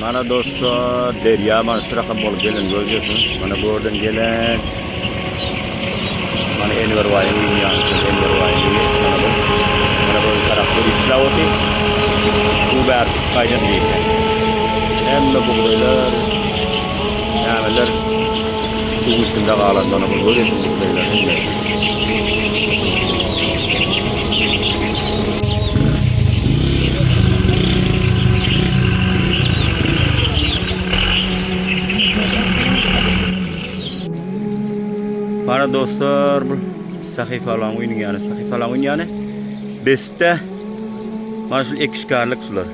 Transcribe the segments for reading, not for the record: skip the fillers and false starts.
Mana dostlar, derya mana şu rakam bolup gelen görüyorsun. Mana bu oradan gelen mana Enver Vayı uyuyan, Enver Vayı mana bu tarafta işlavoti. Bu ber çıkaydan değil. Hem de bu böyleler, yameler su içinde kalan bana bu görüyorsun bu böyleler. Mana dostlar, bu sahifalan oynayan, sahifalan oynayan. Beste mana şu ekişkarlık sular.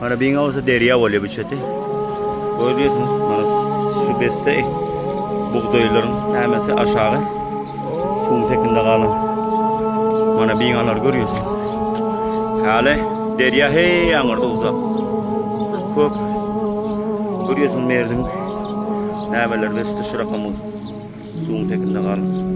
Mana bir olsa derya oluyor bu çete. Görüyorsunuz, mana şu beste buğdayların hemesi aşağı suyun tekinde kalan. Mana binalar görüyorsun. Hale derya hey yanırda uzak. Çok görüyorsun merdim. Nebeler beste şu rakamı suyun tekinde kalan.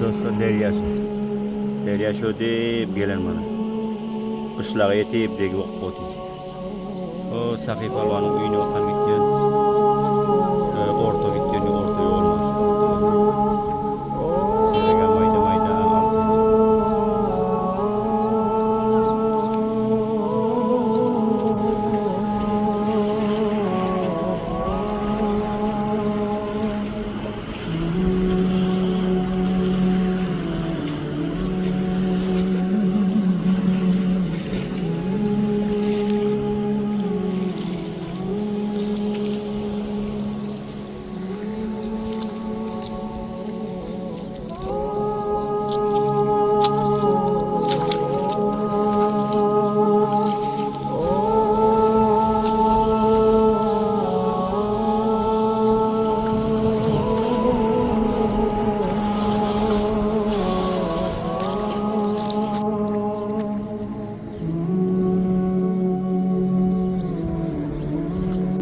Dostlar derya şu deyip gelen bana. Kışlağı yetip degi vakti. O sahifalanın uyunu okan gittiğin. Orta gittiğin orta olmuş. Sırıga mayda altı.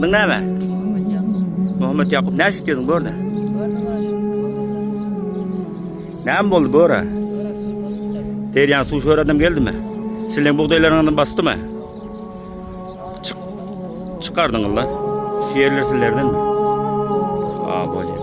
Adın ne mi? Muhammed Yakup. Ne işitiyorsun burada? Ne mi oldu bu ara? Deryan su şu adam geldi mi? Silen buğdaylarından bastı mı? Çıkardın Allah. Şu yerler sillerden mi? Aa böyle.